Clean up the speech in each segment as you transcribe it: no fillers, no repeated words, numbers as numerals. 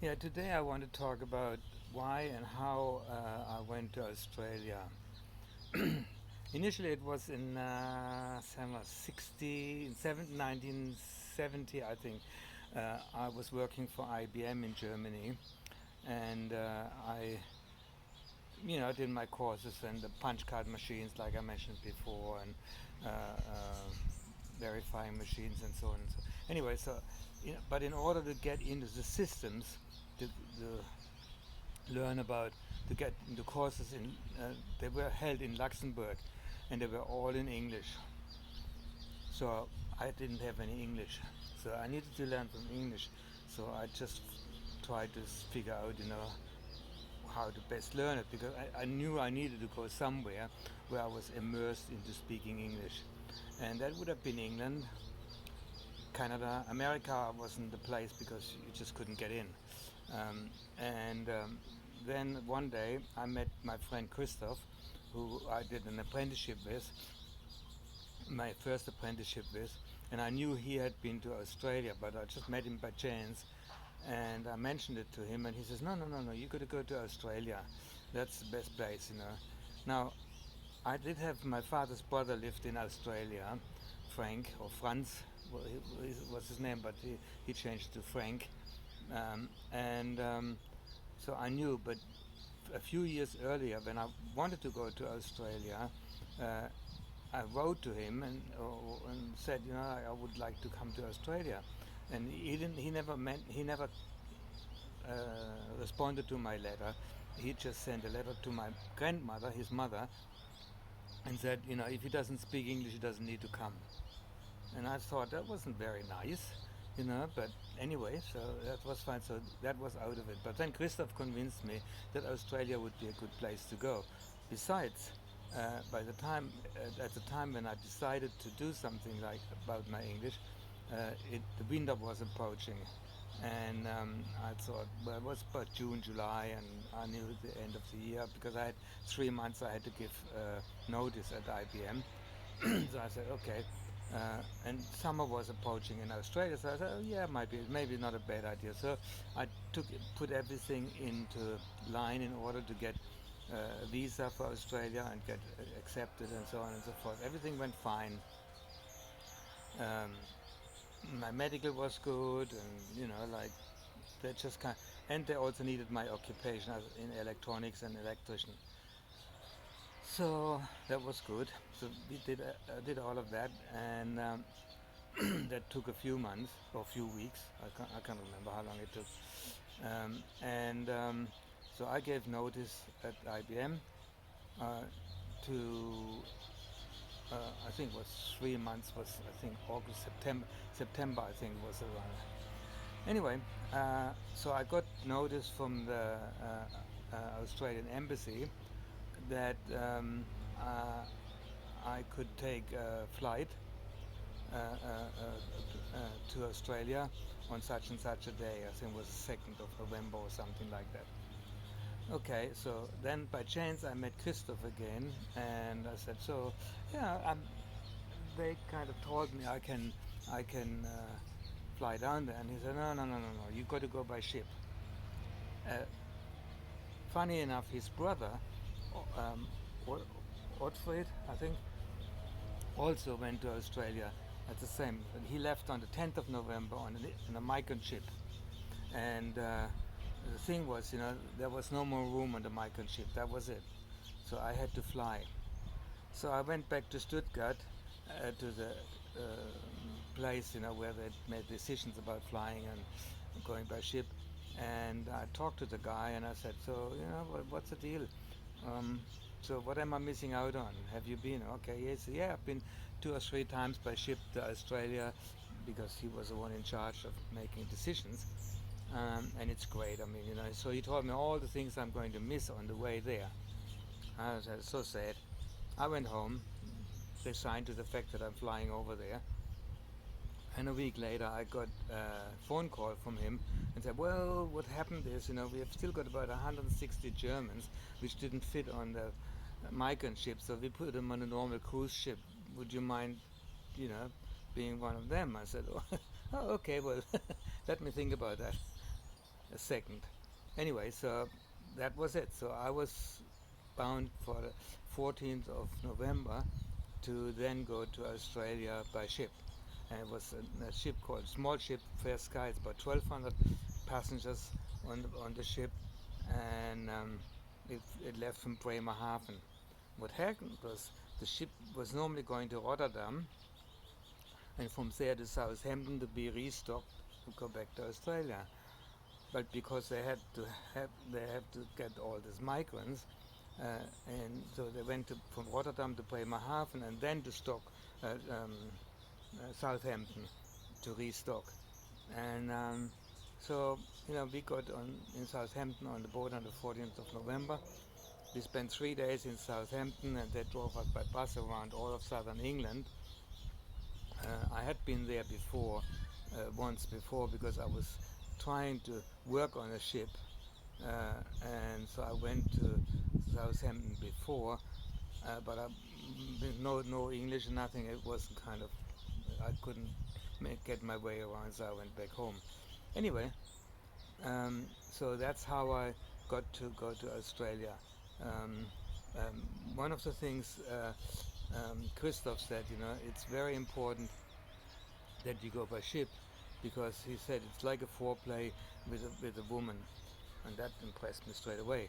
Yeah, today I want to talk about why and how I went to Australia. Initially, it was in 1970, I think. I was working for IBM in Germany, and I did my courses and the punch card machines, like I mentioned before, and uh, uh, verifying machines and so on. And so anyway, but in order to get into the systems, the learn about to get into courses they were held in Luxembourg, and they were all in English. So I didn't have any English, so I needed to learn from English. So I just tried to figure out, how to best learn it, because I knew I needed to go somewhere where I was immersed into speaking English, and that would have been England, Canada. America wasn't the place because you just couldn't get in. And then one day I met my friend Christoph, who I did an apprenticeship with, my first apprenticeship with, and I knew he had been to Australia, but I just met him by chance, and I mentioned it to him, and he says, "No, no, no, no, you got to go to Australia. That's the best place." Now, I did have my father's brother lived in Australia, Frank or Franz was his name, but he changed to Frank, and so I knew. But a few years earlier, when I wanted to go to Australia, uh, I wrote to him and said, I would like to come to Australia, and he didn't. He never meant. He never responded to my letter. He just sent a letter to my grandmother, his mother, and said, if he doesn't speak English, he doesn't need to come. And I thought that wasn't very nice. But anyway, so that was fine. So that was out of it. But then Christoph convinced me that Australia would be a good place to go. Besides, at the time when I decided to do something like about my English, the winter was approaching, and I thought, well, it was about June, July, and I knew the end of the year because I had 3 months I had to give notice at IBM. So I said, okay. And summer was approaching in Australia, so I said, oh, yeah, maybe not a bad idea. So I put everything into line in order to get a visa for Australia and get accepted and so on and so forth. Everything went fine. Um, my medical was good, and like they just kind. And they also needed my occupation as in electronics and electrician. So that was good. So we did all of that, and that took a few months or a few weeks. I can't remember how long it took. And so I gave notice at IBM uh, to I think it was 3 months. Was I think August, September I think was around. Anyway, so I got notice from the Australian embassy that I could take a flight uh, uh, to Australia on such and such a day. I think it was the 2nd of November or something like that. Okay, so then by chance I met Christoph again, and I said, so yeah, they kind of told me I can fly down there, and he said, no, no, no, no, no, you got to go by ship. Uh, Funny enough, his brother, um, Otfried, I think, also went to Australia at the same. He left on the 10th of November on a migrant ship, and the thing was, there was no more room on the migrant ship. That was it. So I had to fly. So I went back to Stuttgart, to the place, where they made decisions about flying and going by ship. And I talked to the guy, and I said, so what's the deal? Um, so what am I missing out on? Have you been? Okay, yes, yeah, I've been 2 or 3 times by ship to Australia, because he was the one in charge of making decisions. And it's great. I mean, so he told me all the things I'm going to miss on the way there. I was so sad. I went home, resigned to the fact that I'm flying over there. And a week later, I got a phone call from him and said, well, what happened is, we have still got about 160 Germans which didn't fit on the migrant ship, so we put them on a normal cruise ship. Would you mind, you know, being one of them? I said, oh, okay, well, let me think about that. a second. Anyway, so that was it. So I was bound for the 14th of November to then go to Australia by ship. And it was a ship called small ship Fair Sky. It's about 1,200 passengers on the ship, and it left from Bremerhaven. What happened was the ship was normally going to Rotterdam, and from there to Southampton to be restocked to go back to Australia. But because they have to get all these migrants, and so they went from Rotterdam to Bremerhaven and then to Southampton to restock. And so we got on in Southampton on the boat on the 14th of November. We spent 3 days in Southampton, and they drove us by bus around all of southern England. I had been there before, once before, because I was trying to work on a ship, and so I went to Southampton before, but no English, nothing. It wasn't kind of, I couldn't get my way around, so I went back home. Anyway, so that's how I got to go to Australia. Um, One of the things Christoph said, it's very important that you go by ship, because he said it's like a foreplay with a woman, and that impressed me straight away.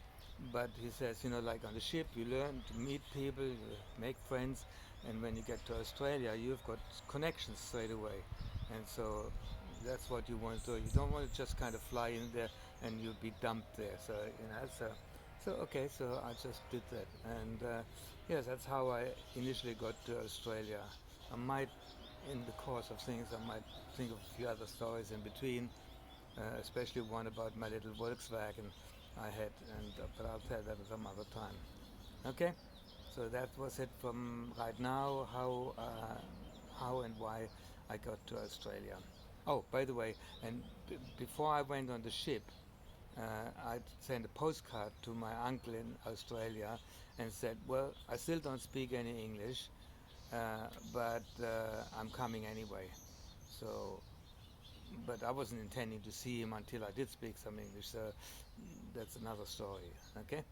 But he says, like on the ship, you learn to meet people, you make friends, and when you get to Australia, you've got connections straight away, and so that's what you want to do. You don't want to just kind of fly in there and you'll be dumped there. So okay, so I just did that, and yes, that's how I initially got to Australia. I might, in the course of things, I might think of a few other stories in between, especially one about my little Volkswagen I had, and but I'll tell that some other time. Okay, so that was it from right now. How and why I got to Australia. Oh, by the way, and before I went on the ship, I sent a postcard to my uncle in Australia and said, "Well, I still don't speak any English, but I'm coming anyway." So, but I wasn't intending to see him until I did speak some English. So that's another story. Okay.